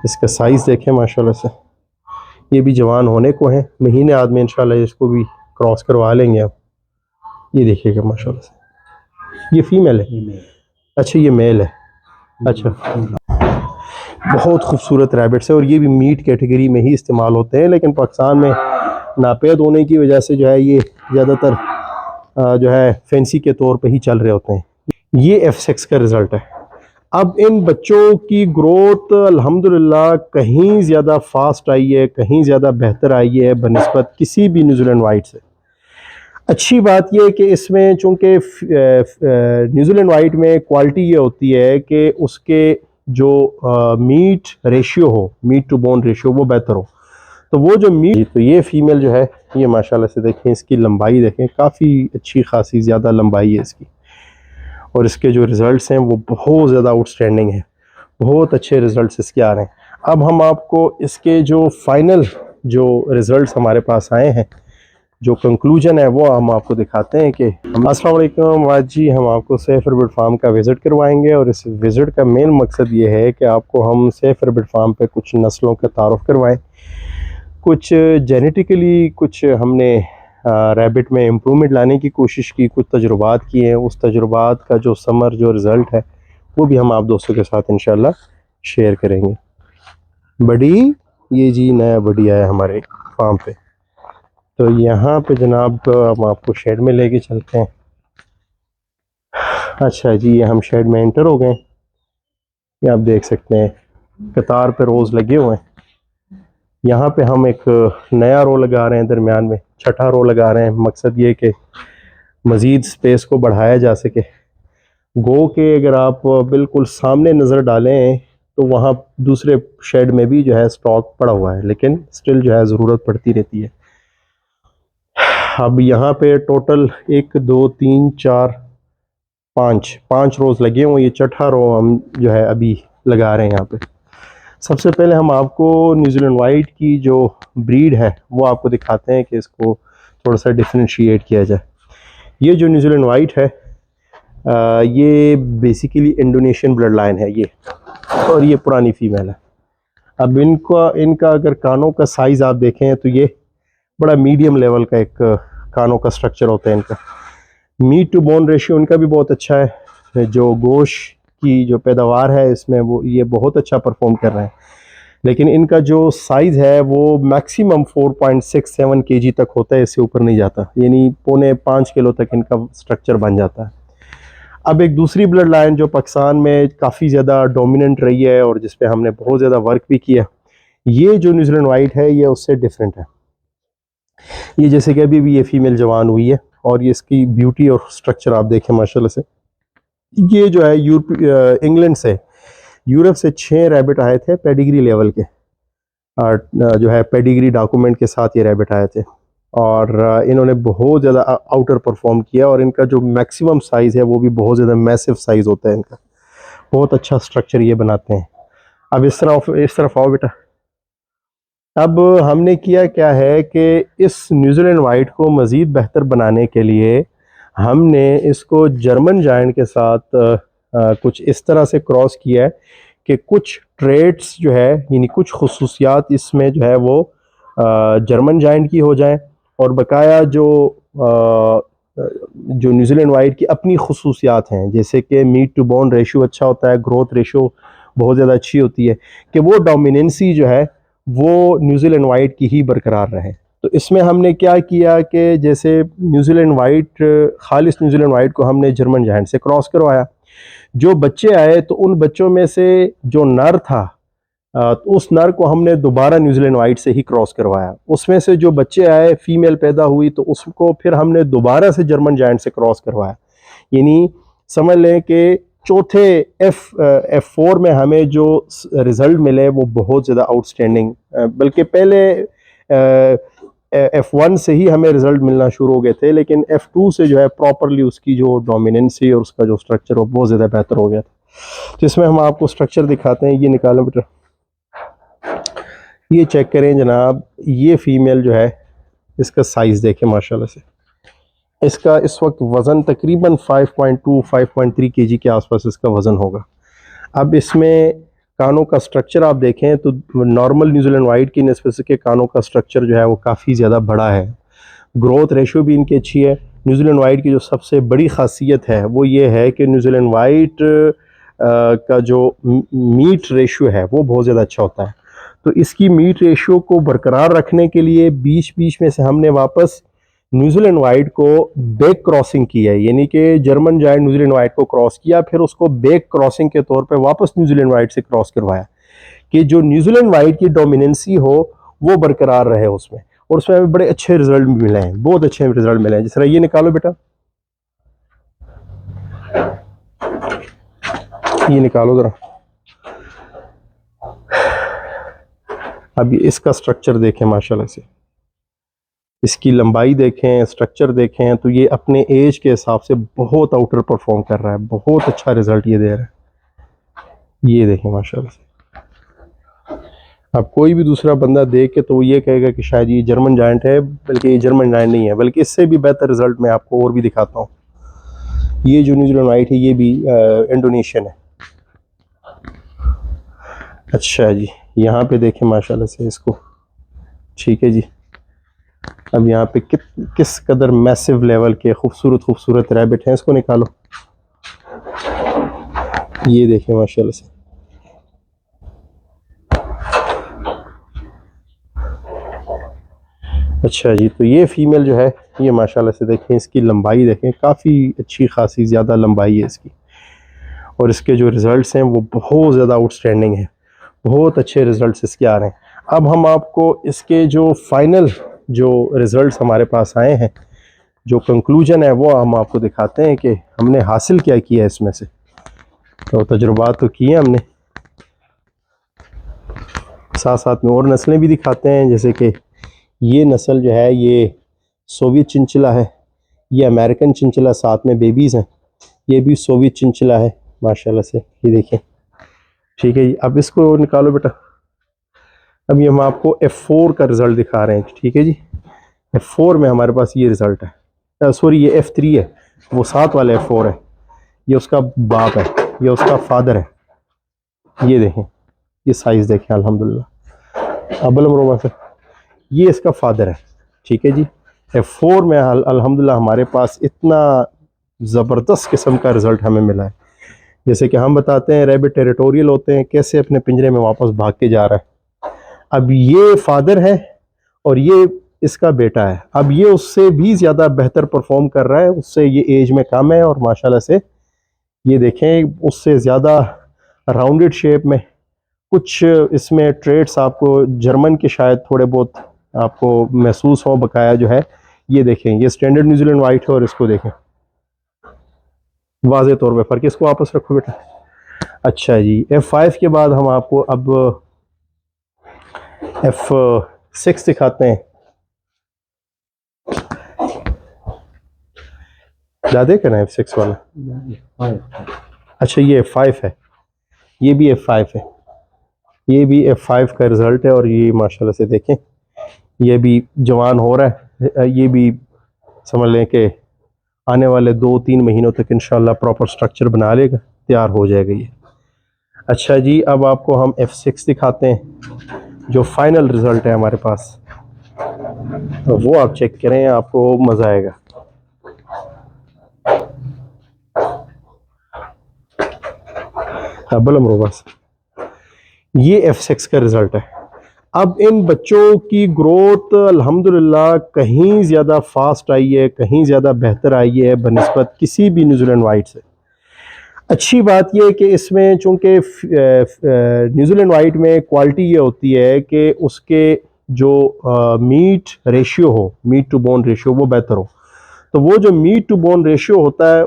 इसका साइज़ देखें माशाल्लाह से, ये भी जवान होने को है, महीने आद में इंशाल्लाह इसको भी क्रॉस करवा लेंगे अब। ये देखिएगा माशाल्लाह से, ये फीमेल है। अच्छा ये मेल है। अच्छा, बहुत खूबसूरत रैबिट्स है और ये भी मीट कैटेगरी में ही इस्तेमाल होते हैं, लेकिन पाकिस्तान में नापेद होने की वजह से जो है ये ज़्यादातर जो है फैंसी के तौर पे ही चल रहे होते हैं। ये F6 का रिज़ल्ट है। अब इन बच्चों की ग्रोथ अल्हम्दुलिल्लाह कहीं ज़्यादा फास्ट आई है, कहीं ज़्यादा बेहतर आई है बनिस्बत किसी भी न्यूजीलैंड वाइट से। अच्छी बात यह है कि इसमें चूँकि न्यूजीलैंड वाइट में क्वालिटी ये होती है कि उसके जो मीट रेशियो हो, मीट टू बोन रेशियो वो बेहतर हो, तो वो जो मीट, तो ये फीमेल जो है ये माशाल्लाह से देखें, इसकी लंबाई देखें, काफ़ी अच्छी खासी ज़्यादा लंबाई है इसकी, और इसके जो रिज़ल्ट्स हैं वो बहुत ज़्यादा आउटस्टैंडिंग है, बहुत अच्छे रिज़ल्ट्स इसके आ रहे हैं। अब हम आपको इसके जो फाइनल जो रिज़ल्ट्स हमारे पास आए हैं, जो कंक्लूजन है वो हम आपको दिखाते हैं कि अस्सलाम वालेकुम। आज जी हम आपको सेफ रैबिट फार्म का विज़िट करवाएंगे, और इस विज़िट का मेन मकसद ये है कि आपको हम सेफ रैबिट फार्म पे कुछ नस्लों का तारुफ करवाएं, कुछ जेनेटिकली कुछ हमने रैबिट में इम्प्रूवमेंट लाने की कोशिश की, कुछ तजुर्बात किए हैं, उस तजुर्बात का जो समर जो रिज़ल्ट है वो भी हम आप दोस्तों के साथ इंशाल्लाह शेयर करेंगे। बड़ी ये जी नया बड़ी आया हमारे फार्म पे, तो यहाँ पे जनाब हम आपको शेड में लेके चलते हैं। अच्छा जी, ये हम शेड में एंटर हो गए, ये आप देख सकते हैं कतार पे रोज़ लगे हुए हैं। यहाँ पे हम एक नया रो लगा रहे हैं, दरमियान में छठा रो लगा रहे हैं। मकसद ये कि मज़ीद स्पेस को बढ़ाया जा सके। गो के अगर आप बिल्कुल सामने नज़र डालें तो वहाँ दूसरे शेड में भी जो है स्टॉक पड़ा हुआ है, लेकिन स्टिल जो है ज़रूरत पड़ती रहती है। अब यहाँ पे टोटल 1 2 3 4 5 रोज़ लगे हुए, ये छठा रो हम जो है अभी लगा रहे हैं यहाँ पे। सबसे पहले हम आपको न्यूजीलैंड वाइट की जो ब्रीड है वो आपको दिखाते हैं कि इसको थोड़ा सा डिफरेंशिएट किया जाए। ये जो न्यूजीलैंड वाइट है ये बेसिकली इंडोनेशियन ब्लड लाइन है ये, और ये पुरानी फीमेल है। अब इनका अगर कानों का साइज़ आप देखें तो ये बड़ा मीडियम लेवल का एक कानों का स्ट्रक्चर होता है इनका। मीट टू बोन रेशियो इनका भी बहुत अच्छा है, जो गोश्त की जो पैदावार है इसमें वो ये बहुत अच्छा परफॉर्म कर रहे हैं। लेकिन इनका जो साइज़ है वो मैक्सिमम 4.67 kg तक होता है, इससे ऊपर नहीं जाता, यानी 4.5 किलो तक इनका स्ट्रक्चर बन जाता है। अब एक दूसरी ब्लड लाइन जो पाकिस्तान में काफ़ी ज़्यादा डोमिनेंट रही है और जिस पे हमने बहुत ज़्यादा वर्क भी किया, ये जो न्यूजीलैंड वाइट है ये उससे डिफरेंट है। ये जैसे कि अभी भी ये फीमेल जवान हुई है, और ये इसकी ब्यूटी और स्ट्रक्चर आप देखें माशाल्लाह से। ये जो है इंग्लैंड से, यूरोप से 6 रैबिट आए थे पेडिग्री लेवल के, और जो है पेडिग्री डॉक्यूमेंट के साथ ये रैबिट आए थे, और इन्होंने बहुत ज़्यादा आउटर परफॉर्म किया, और इनका जो मैक्सिमम साइज़ है वो भी बहुत ज़्यादा मैसिव साइज़ होता है इनका, बहुत अच्छा स्ट्रक्चर ये बनाते हैं। अब इस तरफ आओ बेटा। अब हमने किया क्या है कि इस न्यूजीलैंड वाइट को मज़ीद बेहतर बनाने के लिए हमने इसको जर्मन जायंट के साथ कुछ इस तरह से क्रॉस किया है कि कुछ ट्रेड्स जो है, यानी कुछ खुसूसियात इसमें जो है वो जर्मन जायंट की हो जाएं, और बकाया जो न्यूजीलैंड वाइट की अपनी खुसूसियात हैं, जैसे कि मीट टू बोन रेशियो अच्छा होता है, ग्रोथ रेशियो बहुत ज़्यादा अच्छी होती है, कि वो डोमिनेंसी जो है वो न्यूजीलैंड वाइट की ही बरकरार रहे। तो इसमें हमने क्या किया कि जैसे न्यूजीलैंड वाइट, खालिस न्यूजीलैंड वाइट को हमने जर्मन जायंट से क्रॉस करवाया। जो बच्चे आए तो उन बच्चों में से जो नर था तो उस नर को हमने दोबारा न्यूजीलैंड वाइट से ही क्रॉस करवाया। उसमें से जो बच्चे आए, फीमेल पैदा हुई, तो उसको फिर हमने दोबारा से जर्मन जायंट से क्रॉस करवाया। यानी समझ लें कि चौथे F4 में हमें जो रिज़ल्ट मिले वो बहुत ज़्यादा आउटस्टैंडिंग, बल्कि पहले F1 से ही हमें रिज़ल्ट मिलना शुरू हो गए थे, लेकिन F2 से जो है प्रॉपरली उसकी जो डोमिनेंसी और उसका जो स्ट्रक्चर वो बहुत ज़्यादा बेहतर हो गया था। तो इसमें हम आपको स्ट्रक्चर दिखाते हैं। ये निकालो बेटा, ये चेक करें जनाब, ये फीमेल जो है इसका साइज़ देखें माशाल्लाह से। इसका इस वक्त वज़न तकरीबन 5.2 5.3 kg के आसपास इसका वज़न होगा। अब इसमें कानों का स्ट्रक्चर आप देखें तो नॉर्मल न्यूजीलैंड वाइट की निस्बत से के कानों का स्ट्रक्चर जो है वो काफ़ी ज़्यादा बड़ा है। ग्रोथ रेशियो भी इनकी अच्छी है। न्यूजीलैंड वाइट की जो सबसे बड़ी खासियत है वो ये है कि न्यूजीलैंड वाइट का जो मीट रेशियो है वो बहुत ज़्यादा अच्छा होता है। तो इसकी मीट रेशियो को बरकरार रखने के लिए बीच बीच में से हमने वापस न्यूजीलैंड वाइट को बैक क्रॉसिंग की है, यानी कि जर्मन जायंट न्यूजीलैंड वाइट को क्रॉस किया, फिर उसको बैक क्रॉसिंग के तौर पे वापस न्यूजीलैंड वाइट से क्रॉस करवाया कि जो न्यूजीलैंड वाइट की डोमिनेंसी हो वो बरकरार रहे उसमें। और उसमें हमें बड़े अच्छे रिजल्ट मिले हैं, बहुत अच्छे रिजल्ट मिले हैं। जिस तरह ये निकालो बेटा, ये निकालो जरा। अभी इसका स्ट्रक्चर देखें माशाल्लाह से, इसकी लंबाई देखें, स्ट्रक्चर देखें, तो ये अपने एज के हिसाब से बहुत आउटर परफॉर्म कर रहा है, बहुत अच्छा रिजल्ट ये दे रहा है। ये देखें माशाल्लाह से। अब कोई भी दूसरा बंदा देख के तो ये कहेगा कि शायद ये जर्मन जायंट है, बल्कि ये जर्मन जायंट नहीं है, बल्कि इससे भी बेहतर रिजल्ट मैं आपको और भी दिखाता हूँ। ये जो न्यूजीलैंड वाइट है ये भी इंडोनेशियन है। अच्छा जी, यहाँ पे देखें माशाल्लाह से इसको, ठीक है जी। अब यहाँ पे किस कदर मैसिव लेवल के खूबसूरत खूबसूरत रैबिट हैं, इसको निकालो। ये देखें माशाल्लाह से, अच्छा जी। तो ये फीमेल जो है ये माशाल्लाह से देखें, इसकी लंबाई देखें, काफ़ी अच्छी खासी ज़्यादा लंबाई है इसकी, और इसके जो रिज़ल्ट्स हैं वो बहुत ज़्यादा आउटस्टैंडिंग है, बहुत अच्छे रिज़ल्ट्स इसके आ रहे हैं। अब हम आपको इसके जो फाइनल जो रिज़ल्ट्स हमारे पास आए हैं, जो कंक्लूजन है वो हम आपको दिखाते हैं कि हमने हासिल क्या किया है इसमें से। तो तजुर्बात तो किए हमने, साथ साथ में और नस्लें भी दिखाते हैं, जैसे कि ये नस्ल जो है ये सोवियत चिंचिला है, ये अमेरिकन चिंचिला, साथ में बेबीज़ हैं। ये भी सोवियत चिंचिला है माशाल्लाह से, ये देखें, ठीक है जी। अब इसको निकालो बेटा। अब ये हम आपको F4 का रिज़ल्ट दिखा रहे हैं, ठीक है जी। F4 में हमारे पास ये रिज़ल्ट है, सॉरी ये F3 है, वो साथ वाला F4 है, ये उसका बाप है, ये उसका फादर है। ये देखें, ये साइज़ देखें, अल्हम्दुलिल्लाह अबलम रोमा से, ये इसका फादर है, ठीक है जी। F4 में अल्हम्दुलिल्लाह हमारे पास इतना ज़बरदस्त किस्म का रिज़ल्ट हमें मिला है। जैसे कि हम बताते हैं रैबिट टेरिटोरियल होते हैं, कैसे अपने पिंजरे में वापस भाग के जा रहा है। अब ये फादर है और ये इसका बेटा है। अब ये उससे भी ज़्यादा बेहतर परफॉर्म कर रहा है, उससे ये एज में कम है, और माशाल्लाह से ये देखें उससे ज़्यादा राउंडेड शेप में। कुछ इसमें ट्रेड्स आपको जर्मन के शायद थोड़े बहुत आपको महसूस हो, बकाया जो है ये देखें, ये स्टैंडर्ड न्यूजीलैंड वाइट है, और इसको देखें वाज़े तौर पे फ़र्क। इसको वापस रखो बेटा। अच्छा जी, F5 के बाद हम आपको अब F6 दिखाते हैं। ज़्यादा करना है F6 वाला। अच्छा ये F5 है, ये भी F5 है, ये भी F5 का रिज़ल्ट है। और ये माशाल्लाह से देखें, ये भी जवान हो रहा है, ये भी समझ लें कि आने वाले 2-3 महीनों तक इंशाल्लाह प्रॉपर स्ट्रक्चर बना लेगा, तैयार हो जाएगा ये। अच्छा जी, अब आपको हम F6 दिखाते हैं, जो फाइनल रिज़ल्ट है हमारे पास, तो वो आप चेक करें, आपको मज़ा आएगा। अब्बल बस ये F6 का रिज़ल्ट है। अब इन बच्चों की ग्रोथ अल्हम्दुलिल्लाह कहीं ज़्यादा फास्ट आई है, कहीं ज़्यादा बेहतर आई है बनिस्बत किसी भी न्यूजीलैंड वाइट से। अच्छी बात यह है कि इसमें चूँकि न्यूजीलैंड वाइट में क्वालिटी ये होती है कि उसके जो मीट रेशियो हो, मीट टू बोन रेशियो, वो बेहतर हो। तो वो जो मीट टू बोन रेशियो होता है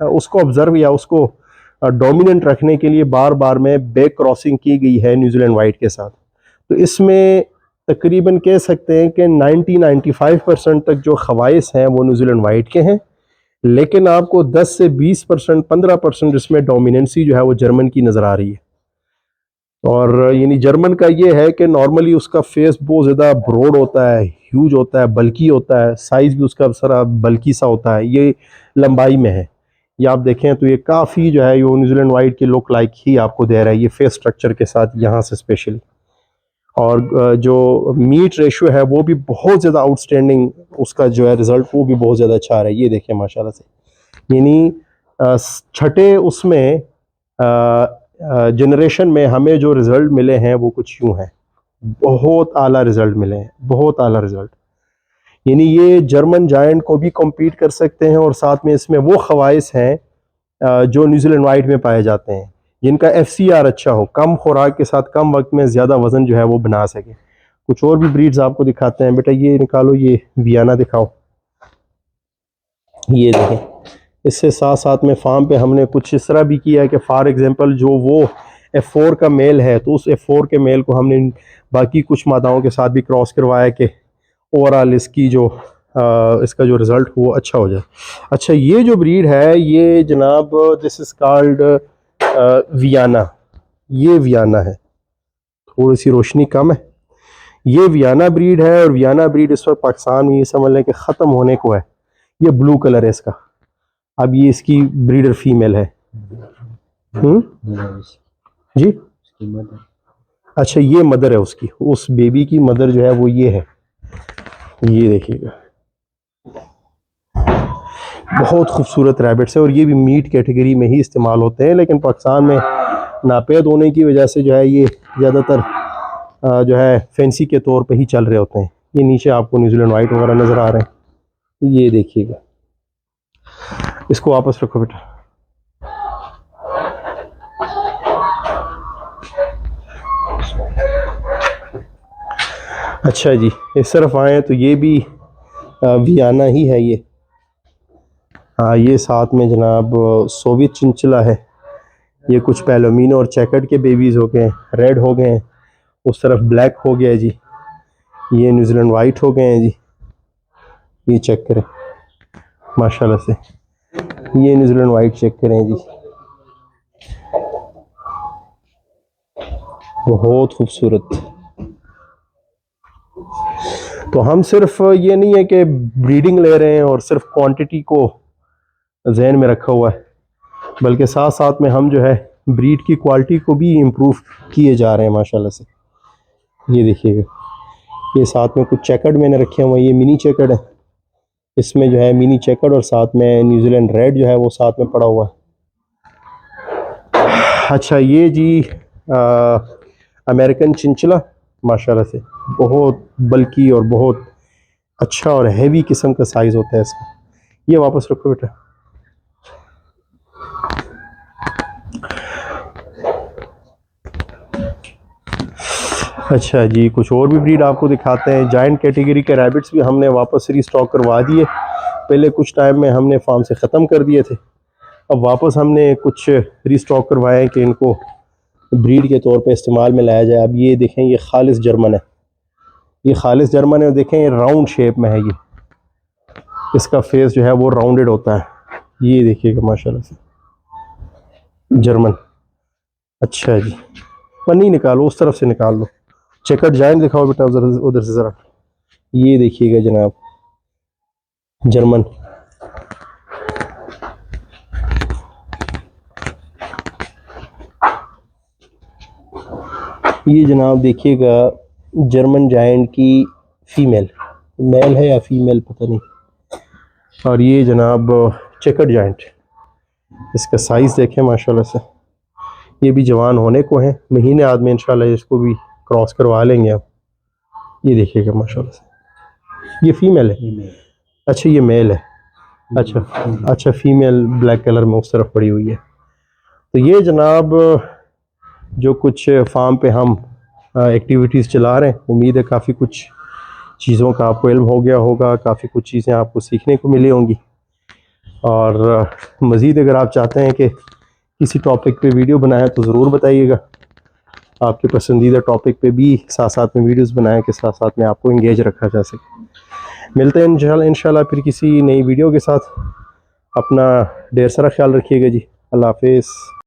उसको ऑब्ज़र्व या उसको डोमिनेंट रखने के लिए बार बार में बैक क्रॉसिंग की गई है न्यूजीलैंड वाइट के साथ। तो इसमें तकरीबन कह सकते हैं कि 90-95% तक जो खवाइस हैं वो न्यूजीलैंड वाइट के हैं, लेकिन आपको 10 से 20%, 15% इसमें डोमिनेंसी जो है वो जर्मन की नज़र आ रही है। और यानी जर्मन का ये है कि नॉर्मली उसका फेस बहुत ज़्यादा ब्रॉड होता है, ह्यूज होता है, बल्की होता है, साइज़ भी उसका सारा बल्की सा होता है, ये लंबाई में है। ये आप देखें तो ये काफ़ी जो है ये न्यूजीलैंड वाइट की लुक लाइक ही आपको दे रहा है, ये फेस स्ट्रक्चर के साथ यहाँ से स्पेशली। और जो मीट रेशियो है वो भी बहुत ज़्यादा आउटस्टैंडिंग, उसका जो है रिज़ल्ट वो भी बहुत ज़्यादा अच्छा आ रहा है। ये देखें माशाल्लाह से, यानी छठे उसमें जनरेशन में हमें जो रिज़ल्ट मिले हैं वो कुछ यूँ हैं, बहुत आला रिज़ल्ट मिले हैं, बहुत आला रिज़ल्ट। यानी ये जर्मन जायंट को भी कम्पीट कर सकते हैं और साथ में इसमें वो ख़वाइस हैं जो न्यूजीलैंड वाइट में पाए जाते हैं, जिनका FCR अच्छा हो, कम खुराक के साथ कम वक्त में ज़्यादा वज़न जो है वो बना सके। कुछ और भी ब्रीड्स आपको दिखाते हैं। बेटा ये निकालो, ये वियाना दिखाओ, ये देखें। इससे साथ साथ में फार्म पे हमने कुछ इस तरह भी किया है कि फॉर एग्जांपल जो वो F4 का मेल है तो उस F4 के मेल को हमने बाकी कुछ मादाओं के साथ भी क्रॉस करवाया कि ओवरऑल इसकी जो इसका जो रिज़ल्ट वो अच्छा हो जाए। अच्छा, ये जो ब्रीड है ये जनाब दिस इज़ कॉल्ड वियाना, ये वियाना है, थोड़ी सी रोशनी कम है। ये वियाना ब्रीड है और वियाना ब्रीड इस वक्त पाकिस्तान में ये समझ लें कि ख़त्म होने को है। ये ब्लू कलर है इसका। अब ये इसकी ब्रीडर फीमेल है। जी, अच्छा ये मदर है उसकी, उस बेबी की मदर जो है वो ये है, ये देखिएगा। बहुत खूबसूरत रैबिट्स है और ये भी मीट कैटेगरी में ही इस्तेमाल होते हैं, लेकिन पाकिस्तान में नापेद होने की वजह से जो है ये ज़्यादातर जो है फैंसी के तौर पे ही चल रहे होते हैं। ये नीचे आपको न्यूजीलैंड वाइट वगैरह नज़र आ रहे हैं, ये देखिएगा। इसको वापस रखो बेटा। अच्छा जी, इस तरफ आए तो ये भी वियाना ही है ये। हाँ, ये साथ में जनाब सोवियत चिंचला है। ये कुछ पैलोमिनो और चेकर्ड के बेबीज़ हो गए हैं, रेड हो गए हैं। उस तरफ ब्लैक हो गया है जी। ये न्यूजीलैंड वाइट हो गए हैं जी। ये चेक करें माशाल्लाह से, ये न्यूजीलैंड वाइट चेक करें जी, बहुत खूबसूरत। तो हम सिर्फ ये नहीं है कि ब्रीडिंग ले रहे हैं और सिर्फ क्वांटिटी को जहन में रखा हुआ है, बल्कि साथ साथ में हम जो है ब्रीड की क्वालिटी को भी इम्प्रूव किए जा रहे हैं माशाल्लाह से। ये देखिएगा, ये साथ में कुछ चेकर्ड मैंने रखे हुए हैं, ये मिनी चेकर्ड है। इसमें जो है मिनी चेकर्ड और साथ में न्यूजीलैंड रेड जो है वो साथ में पड़ा हुआ है। अच्छा, ये जी अमेरिकन चिंचला माशाल्लाह से बहुत बल्कि और बहुत अच्छा और हैवी किस्म का साइज़ होता है इसका। ये वापस रखो बेटा। अच्छा जी, कुछ और भी ब्रीड आपको दिखाते हैं। जायंट कैटेगरी के रैबिट्स भी हमने वापस रीस्टॉक करवा दिए। पहले कुछ टाइम में हमने फार्म से ख़त्म कर दिए थे, अब वापस हमने कुछ रीस्टॉक करवाए कि इनको ब्रीड के तौर पे इस्तेमाल में लाया जाए। अब ये देखें, ये खालिस जर्मन है, ये खालिस जर्मन है। देखें ये राउंड शेप में है, ये इसका फेस जो है वो राउंडेड होता है। ये देखिएगा माशाल्लाह से जर्मन। अच्छा जी, पन्नी निकालो, उस तरफ से निकाल लो। चेकर्ड जायंट दिखाओ बेटा उधर से ज़रा। ये देखिएगा जनाब जर्मन। ये जनाब देखिएगा जर्मन जायंट की फीमेल, मेल है या फीमेल पता नहीं। और ये जनाब चेकर्ड जायंट, इसका साइज़ देखें माशाल्लाह से। ये भी जवान होने को है, महीने आद में इंशाल्लाह इसको भी क्रॉस करवा लेंगे अब। ये देखिएगा माशाल्लाह से, ये फीमेल है। अच्छा ये मेल है। अच्छा अच्छा, फीमेल ब्लैक कलर में उस तरफ पड़ी हुई है। तो ये जनाब जो कुछ फार्म पे हम एक्टिविटीज़ चला रहे हैं, उम्मीद है काफ़ी कुछ चीज़ों का आपको इल्म हो गया होगा, काफ़ी कुछ चीज़ें आपको सीखने को मिली होंगी। और मज़ीद अगर आप चाहते हैं कि किसी टॉपिक पे वीडियो बनाएं तो ज़रूर बताइएगा। आपके पसंदीदा टॉपिक पे भी साथ साथ में वीडियोस बनाएं कि साथ साथ में आपको इंगेज रखा जा सके। मिलते हैं इंशाल्लाह फिर किसी नई वीडियो के साथ। अपना ढेर सारा ख्याल रखिएगा जी। अल्लाह हाफिज़।